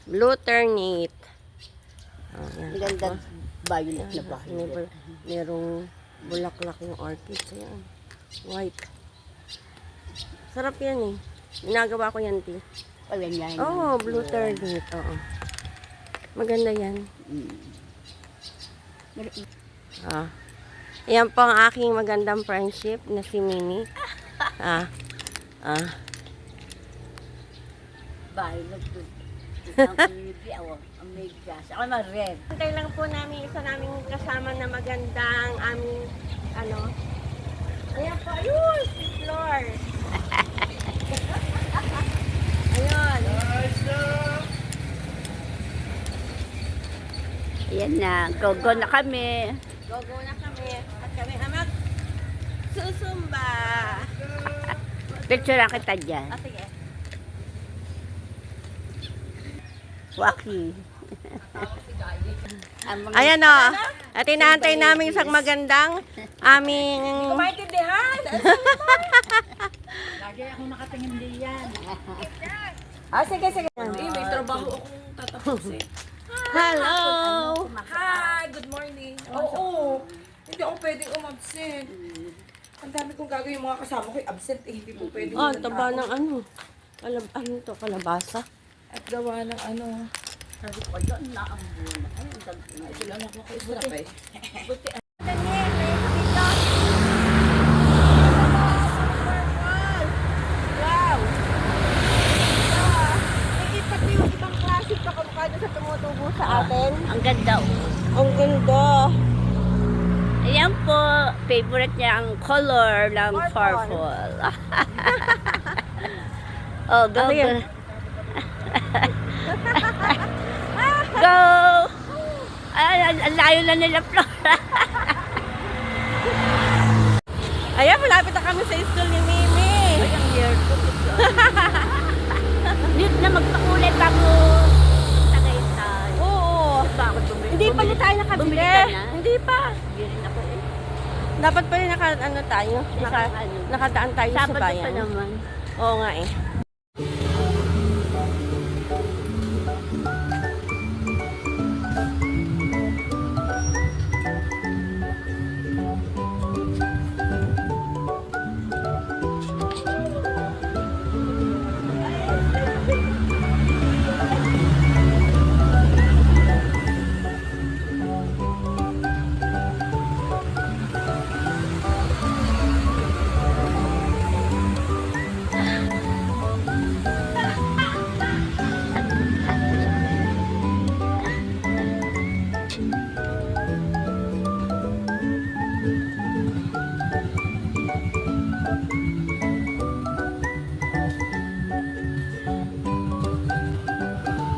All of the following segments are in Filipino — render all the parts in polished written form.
Blue ternate. Oh, yan. Maganda violet na ba? Merong bulaklak yung orchid. Ayan. White. Sarap yan eh. Ginagawa ko yan, Ti. Oh, yan. Oh, blue ternate. Oo. Maganda yan. Ah. Yan po ang aking magandang friendship na si Mimi. Violet. Ang community, ang may gas. Ako naman red. Hintay lang po namin isa naming kasama na magandang aming ayan po, ayun, si Flor. Ayun. Ayan na, go na kami. Go na kami. At kami ang susumba. Picture kita dyan. Sige. Waki. Ayan o. At inaantay namin isang magandang aming... Maintindihan! Lagi akong nakatingin diyan. Sige. May trabaho akong tatapusin. Hello! Hi! Good morning! Oo! Hindi ako pwedeng umabsent. Ang dami kong gagawin yung mga kasama ko absent eh. Hindi po pwedeng Oh, taba ng ano. Kalabasa. At gawa ng ano. Sabi ko, yun na ang muna. Ito lang ako kaisarap eh. Wow! Nakikita ko yung ibang klase pa kamukha doon sa tumutubo sa atin. Ang ganda. Ang ganda. Ayan po, favorite niya ang color ng purple. Oh, go, Ano go. yan? Go! Ay, ang layo na nila, Flora. Ayan, malapit na kami sa school ni Mimi. Ay, ang weird ko. Need na magpakulay bago Tagaytay. Oo. Bakit bumili? Hindi pa rin tayo nakabili. Bumili ka na? Hindi pa. Hindi rin ako eh. Dapat pa rin nakadaan tayo sa Sabado pa bayan. naman. Oo nga eh.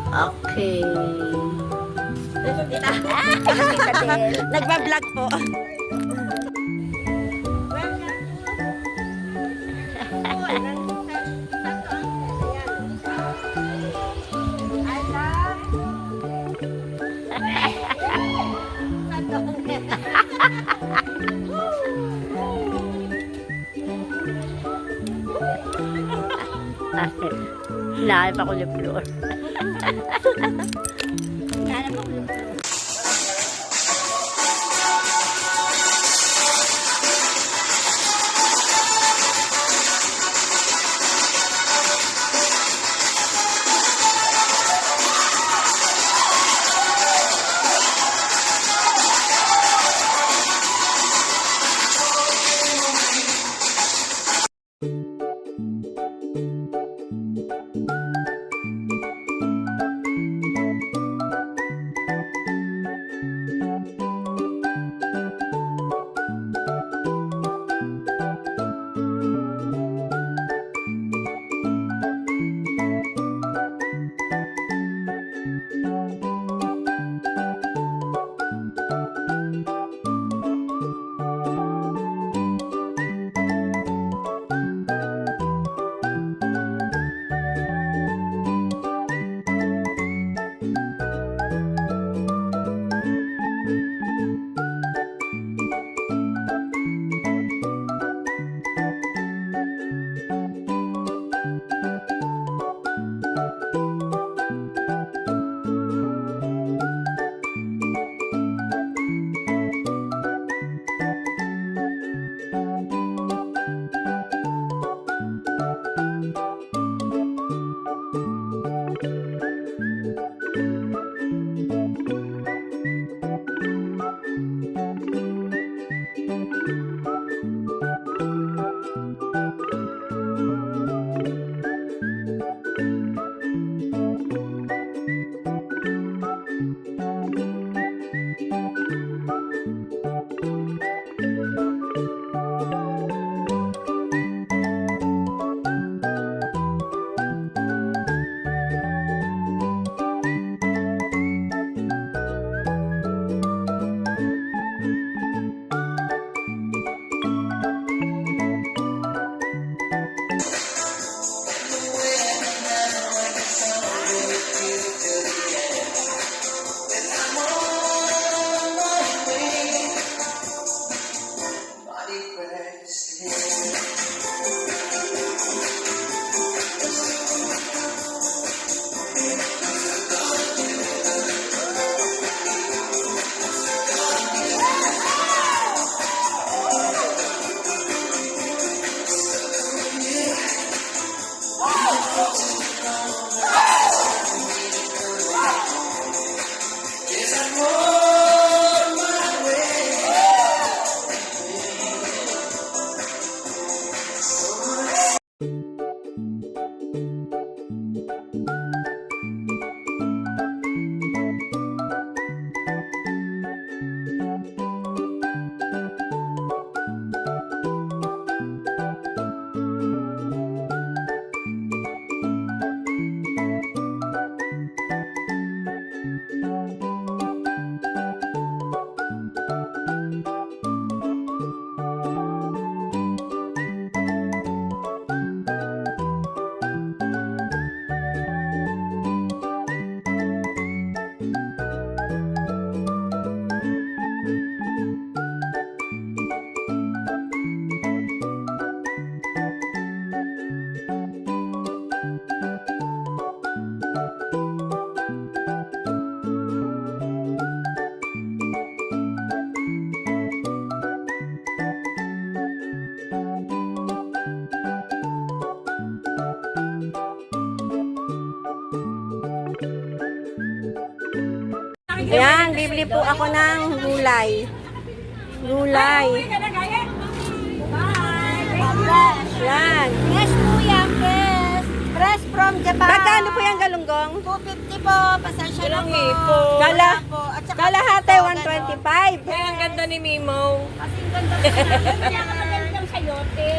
Okay. Nagba-vlog po. Nahanap ako ni Flor. Nahanap ako ni Flor. Ayan, bibili po ako ng gulay. Gulay. Yan. Fresh po yan, fresh. Fresh from Japan. Magkano po yung galunggong? 250 po. Pasensya na po. Kala, Wala po. At saka kalahati po, 125. Ay, ang ganda ni Mimo. Kasi ang ganda po namin. Kaya ka magandang sayote.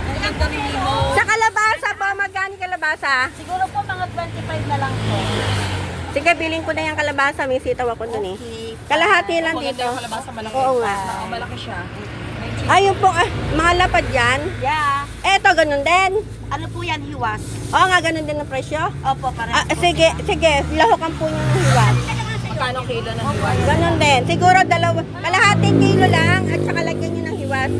Ang ganda ni Mimo. Sa kalabasa po, magkano yung kalabasa? Siguro po mga 25 na lang po. Sige, bilhin ko na yung kalabasa. May sitaw ako dun eh. Okay. Kalahati lang Maganda dito. yung kalabasa malaki. Oo nga. Oo, malaki siya. Ayun po, mga lapad yan. Yeah. Eto, ganun din. Ano po yan, hiwas? Oo nga, ganun din ang presyo. Opo, parang. Sige, lahukan po nyo ng hiwas. Magkano kilo ng hiwa? Ganun din. Siguro kalahating kilo lang at saka lagyan nyo ng hiwas.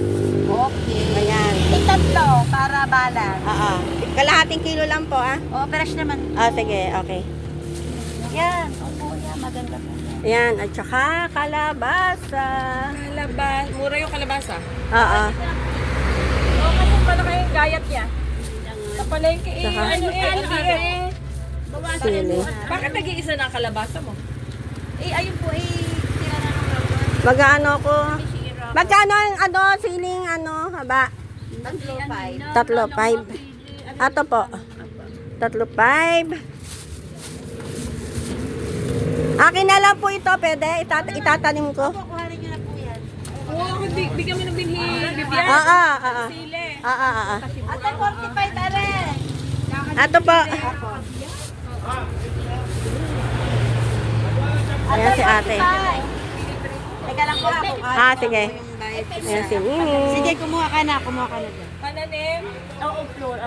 Okay. Ayan. Itatlo para balance. Oo. Kalahating kilo lang po, ah. O, fresh naman. Sige, okay. Yan. Opo, yan. Maganda po yan. Ayan, at saka kalabasa. Kalabasa. Mura yung kalabasa. Oo. Oo, kasi malaki yung gayat niya. Sa palengke eh. Saka? Sili. Bakit nag-iisa na ang kalabasa mo? Ayun po, tira na ng rawa. Magkano ko? Magkano ang siling haba? 3.5. Ato po. 3.5. Akin na lang po ito, pwede? Itatanim ko? Kuhanin nyo na po yan. Oo, bigyan mo ng binhi. Bibyan. Oo. Sili. Ate, 45 tare. Ato po. Ayan si ate. Teka lang po ako. Sige. Ayan si Nini. Sige, kumuha ka na dyan. Pananim. Oo, floor.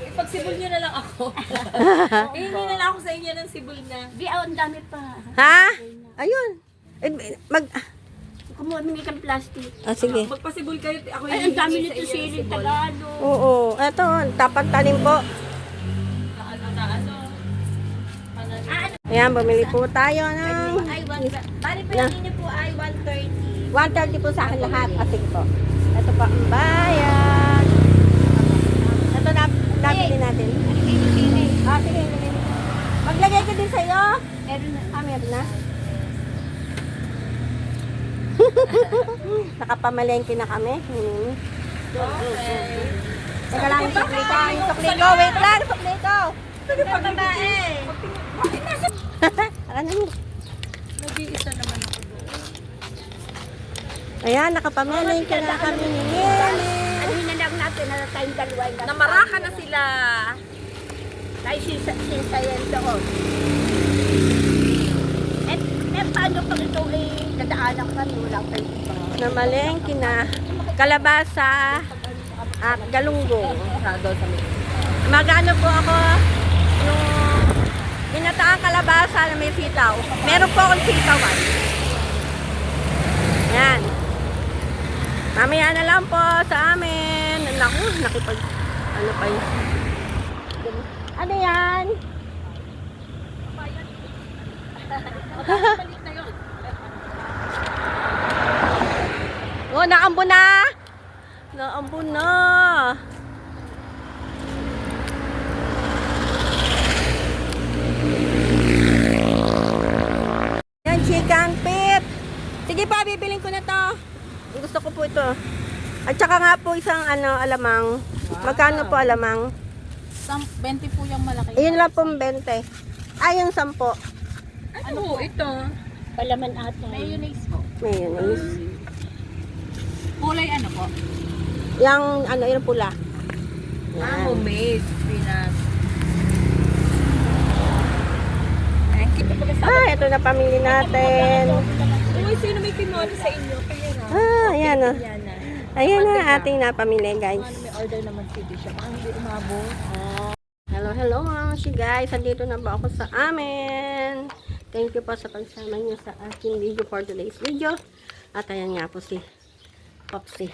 Ipagsibol niyo na lang ako. Ihingi na lang ako sa inyo ng sibol na. Di, ang dami pa. Ha? Ayun. Kumuha mo ng plastic. Sige. Magpasibol kayo. Ako Ay, ang dami nito siling Tagalog. Oo. Eto, tapat tanim po. Ayan, bumili po tayo ng Ay, bali pa yung inyo po ay 130. 130 po sa akin lahat. Sige po. Ito po ang bayan. Ito nabili natin. Sige. Maglagay ko din sa'yo. Meron na. Meron na. Nakapamalengke na kami. Teka lang, yung sukli ko. Yung sukli ko. Wait lang, sukli ko. Ang babae. Ano? Nag-iisa naman ako. Ayan, nakapamalengke na kami ni Nelly. Ano na lang natin na tayong dalawa. Namaraka na sila. Tayo sinsayan doon. Paano pag ito nadaanan ka, wala pa yung iba. Namalengke na. Kalabasa at galunggong. Magano po ako yung binataang kalabasa na may sitaw. Meron po akong sitawan. Yan. Mamaya na lang po sa amin. Naku, ano pa yun? Ano yan? Oh, naambo na. Naambo na. Yan, chicken pit. Sige pa, bibiling ko na to. Gusto ko po ito. At saka nga po isang alamang. Magkano po alamang? 20 po yung malaki. Ayun lang po 20. Ay, yung 10. Ano po ito? Palaman ata. Mayonnaise po. Mayonnaise. Kulay ano po? Yung yung pula. Homemade. Peanut. Ito na pamili natin. Uy, sino may pinoli sa inyo? Kaya na. Ayan na. Yan na. Ayan na ating napamili, guys. May order naman si Disha. Baka hindi umabot. Hello mga shi guys. Andito na ba ako sa amin. Thank you po sa pagsama niyo sa aking video for today's video. At ayan nga po si Popsi.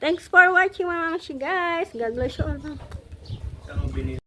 Thanks for watching mga shi guys. God bless you all.